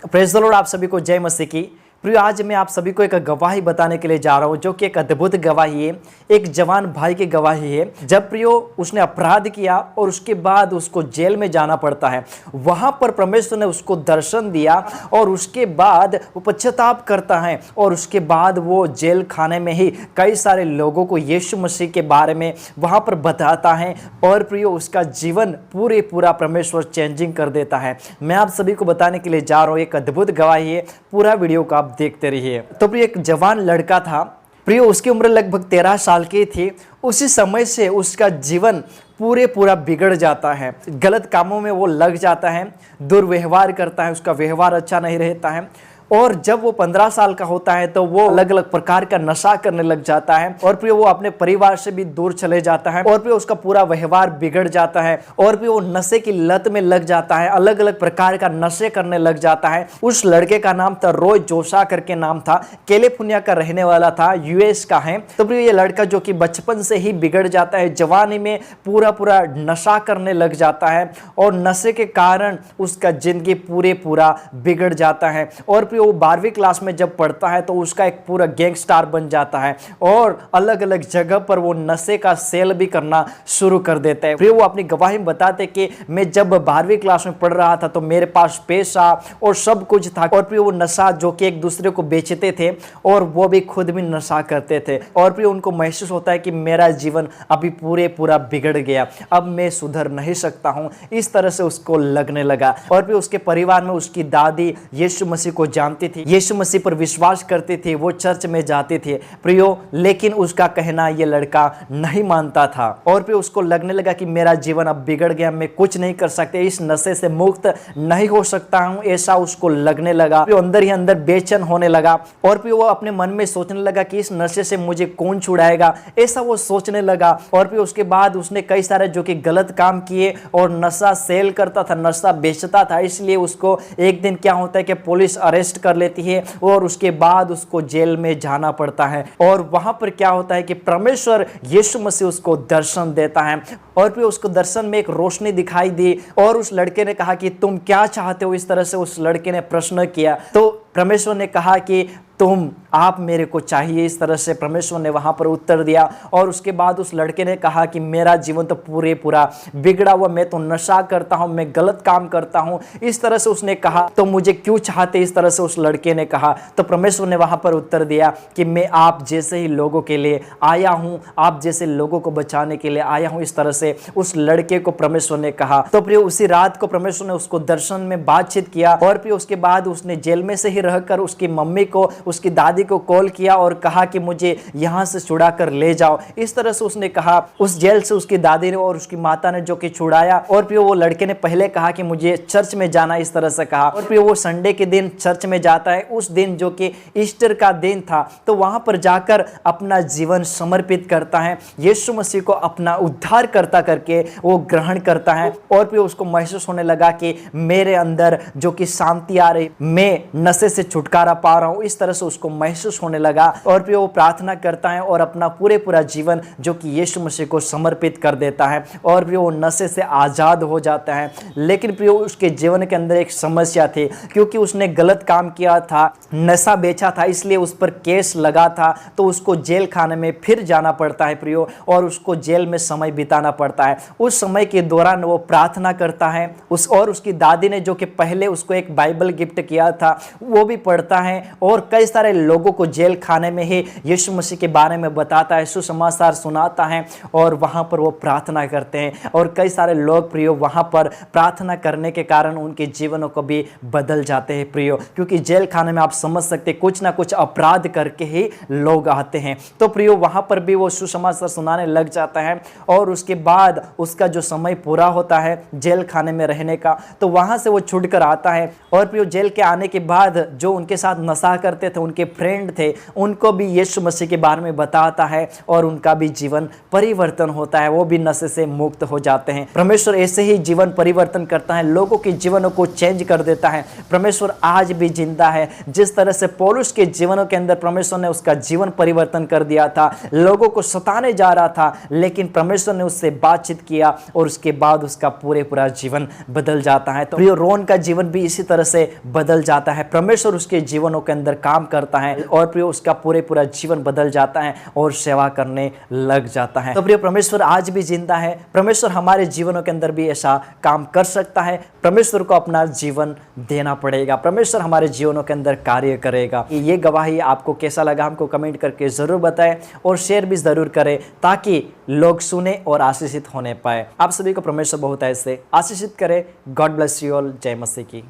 Praise the Lord. आप सभी को जय मसीह की। प्रिय, आज मैं आप सभी को एक गवाही बताने के लिए जा रहा हूं, जो कि एक अद्भुत गवाही है। एक जवान भाई की गवाही है। जब प्रियो उसने अपराध किया और उसके बाद उसको जेल में जाना पड़ता है, वहां पर परमेश्वर ने उसको दर्शन दिया और उसके बाद वो पश्चाताप करता है और उसके बाद वो जेल खाने में ही कई सारे लोगों को यीशु मसीह के बारे में वहां पर बताता है और प्रियो उसका जीवन पूरा परमेश्वर चेंजिंग कर देता है। मैं आप सभी को बताने के लिए जा रहा हूं, एक अद्भुत गवाही है। पूरा वीडियो को आप देखते रहिए। तो प्रिय, एक जवान लड़का था प्रियो, उसकी उम्र लगभग 13 साल की थी। उसी समय से उसका जीवन पूरा बिगड़ जाता है। गलत कामों में वो लग जाता है, दुर्व्यवहार करता है, उसका व्यवहार अच्छा नहीं रहता है। और जब वो 15 साल का होता है तो वो अलग अलग प्रकार का नशा करने लग जाता है और फिर वो अपने परिवार से भी दूर चले जाता है और फिर उसका पूरा व्यवहार बिगड़ जाता है और फिर वो नशे की लत में लग जाता है, अलग अलग प्रकार का नशे करने लग जाता है। उस लड़के का नाम था रॉय जोशा करके नाम था, कैलिफोर्निया का रहने वाला था, यूएस का है। तो फिर ये लड़का जो कि बचपन से ही बिगड़ जाता है, जवानी में पूरा नशा करने लग जाता है और नशे के कारण उसका जिंदगी पूरा बिगड़ जाता है। और फिर वो 12वीं क्लास में जब पढ़ता है तो उसका एक पूरा गैंगस्टर बन जाता है और अलग अलग जगह पर वो नशे का सेल भी करना शुरू कर देता है। फिर वो अपनी गवाही में बताते कि मैं जब 12वीं क्लास में पढ़ रहा था तो मेरे पास पैसा और सब कुछ था और फिर वो नशा जो कि एक दूसरे को बेचते थे और वो भी खुद भी नशा करते थे और फिर उनको महसूस होता है कि मेरा जीवन अभी पूरा बिगड़ गया, अब मैं सुधर नहीं सकता हूं। इस तरह से उसको लगने लगा और फिर उसके परिवार में उसकी दादी यीशु मसीह को जानती थी, यीशु मसीह पर विश्वास करती थी, वो चर्च में जाते थे प्रियो। लेकिन उसका कहना ये लड़का नहीं मानता था और फिर उसको लगने लगा कि मेरा जीवन अब बिगड़ गया, मैं कुछ नहीं कर सकते, इस नशे से मुक्त नहीं हो सकता हूं, ऐसा उसको लगने लगा। फिर अंदर ही अंदर बेचैन होने लगा और फिर वो अपने मन में सोचने लगा कि इस नशे से मुझे कौन छुड़ाएगा, ऐसा वो सोचने लगा। और फिर उसके बाद उसने कई सारे जो कि गलत काम किए और नशा सेल करता था, नशा बेचता था। इसलिए उसको एक दिन क्या होता है कि पुलिस अरेस्ट कर लेती है और उसके बाद उसको जेल में जाना पड़ता है। और वहां पर क्या होता है कि परमेश्वर यीशु मसीह उसको दर्शन देता है और फिर उसको दर्शन में एक रोशनी दिखाई दी और उस लड़के ने कहा कि तुम क्या चाहते हो, इस तरह से उस लड़के ने प्रश्न किया। तो परमेश्वर ने कहा कि आप मेरे को चाहिए, इस तरह से परमेश्वर ने वहां पर उत्तर दिया। और उसके बाद उस लड़के ने कहा कि मेरा जीवन तो पूरा बिगड़ा हुआ, मैं तो नशा करता हूं, मैं गलत काम करता हूं, इस तरह से उसने कहा। तो मुझे क्यों चाहते, इस तरह से उस लड़के ने कहा। तो परमेश्वर ने वहां पर उत्तर दिया कि मैं आप जैसे ही लोगों के लिए आया हूं, आप जैसे लोगों को बचाने के लिए आया हूं, इस तरह से उस लड़के को परमेश्वर ने कहा। तो प्रिय, उसी रात को परमेश्वर ने उसको दर्शन में बातचीत किया और फिर उसके बाद उसने जेल में से ही रहकर उसकी मम्मी को, उसकी दादी को कॉल किया और कहा कि मुझे यहां से छुड़ा कर ले जाओ। इस तरह से उसने कहा। उस जेल से उसकी दादी ने और उसकी माता ने जो कि छुड़ाया। और फिर वो लड़के ने पहले कहा कि मुझे चर्च में जाना, इस तरह से कहा। और फिर वो संडे के दिन चर्च में जाता है, उस दिन जो कि ईस्टर का दिन था। तो वहां पर जाकर अपना जीवन समर्पित करता है, यीशु मसीह को अपना उद्धार करता करके वो ग्रहण करता है। और फिर उसको महसूस होने लगा कि मेरे अंदर जो कि शांति आ रही, मैं नशे से छुटकारा पा रहा हूं, इस तरह से उसको महसूस होने लगा। और फिर वो प्रार्थना करता है और अपना पूरा जीवन जो कि यीशु मसीह को समर्पित कर देता है और फिर वो नशे से आजाद हो जाता है। लेकिन फिर उसके जीवन के अंदर एक समस्या थी, क्योंकि उसने गलत काम किया था, नशा बेचा था, इसलिए उस पर केस लगा था। तो उसको जेल खाने में फिर जाना पड़ता है प्रियो, और उसको जेल में समय बिताना पड़ता है। उस समय के दौरान वो प्रार्थना करता है और उसकी दादी ने जो कि पहले उसको एक बाइबल गिफ्ट किया था वो भी पढ़ता है और कई सारे लोगों को जेल खाने में ही यीशु मसीह के बारे में बताता है, सुसमाचार सुनाता है और वहां पर वो प्रार्थना करते हैं। और कई सारे लोग प्रियो वहां पर प्रार्थना करने के कारण उनके जीवनों को भी बदल जाते हैं प्रियो, क्योंकि जेल खाने में आप समझ सकते कुछ ना कुछ अपराध करके ही लोग आते हैं। तो प्रियो वहां पर भी वो सुसमाचार सुनाने लग जाता है और उसके बाद उसका जो समय पूरा होता है जेल खाने में रहने का, तो वहां से वो छूट कर आता है। और प्रियो जेल के आने के बाद जो उनके साथ नशा करते थे, उनके फ्रेंड थे, उनको भी यीशु मसीह के बारे में बताता है और उनका भी जीवन परिवर्तन होता है, वो भी नशे से मुक्त हो जाते हैं। परमेश्वर ऐसे ही जीवन परिवर्तन करता है, लोगों के जीवनों को चेंज कर देता है। परमेश्वर आज भी जिंदा है। जिस तरह से पौलुस के जीवनों के अंदर परमेश्वर ने उसका जीवन परिवर्तन कर दिया था, लोगों को सताने जा रहा था, लेकिन परमेश्वर ने उससे बातचीत किया और उसके बाद उसका पूरा जीवन बदल जाता है। तो प्रियो, रोन का जीवन भी इसी तरह से बदल जाता है। परमेश्वर उसके जीवनों के अंदर काम करता है और प्रियो उसका पूरा जीवन बदल जाता है और सेवा करने लग जाता है। तो प्रियो, परमेश्वर आज भी जिंदा है। परमेश्वर हमारे जीवनों के अंदर भी ऐसा काम कर सकता है। परमेश्वर को अपना जीवन देना पड़ेगा, परमेश्वर हमारे जीवनों के अंदर कार्य करेगा। ये गवाही आपको कैसा लगा हमको कमेंट करके जरूर बताएं और शेयर भी जरूर करें ताकि लोग सुने और आशीषित होने पाए। आप सभी को परमेश्वर बहुत ऐसे आशीषित करे। God bless you all. जय मसीह की।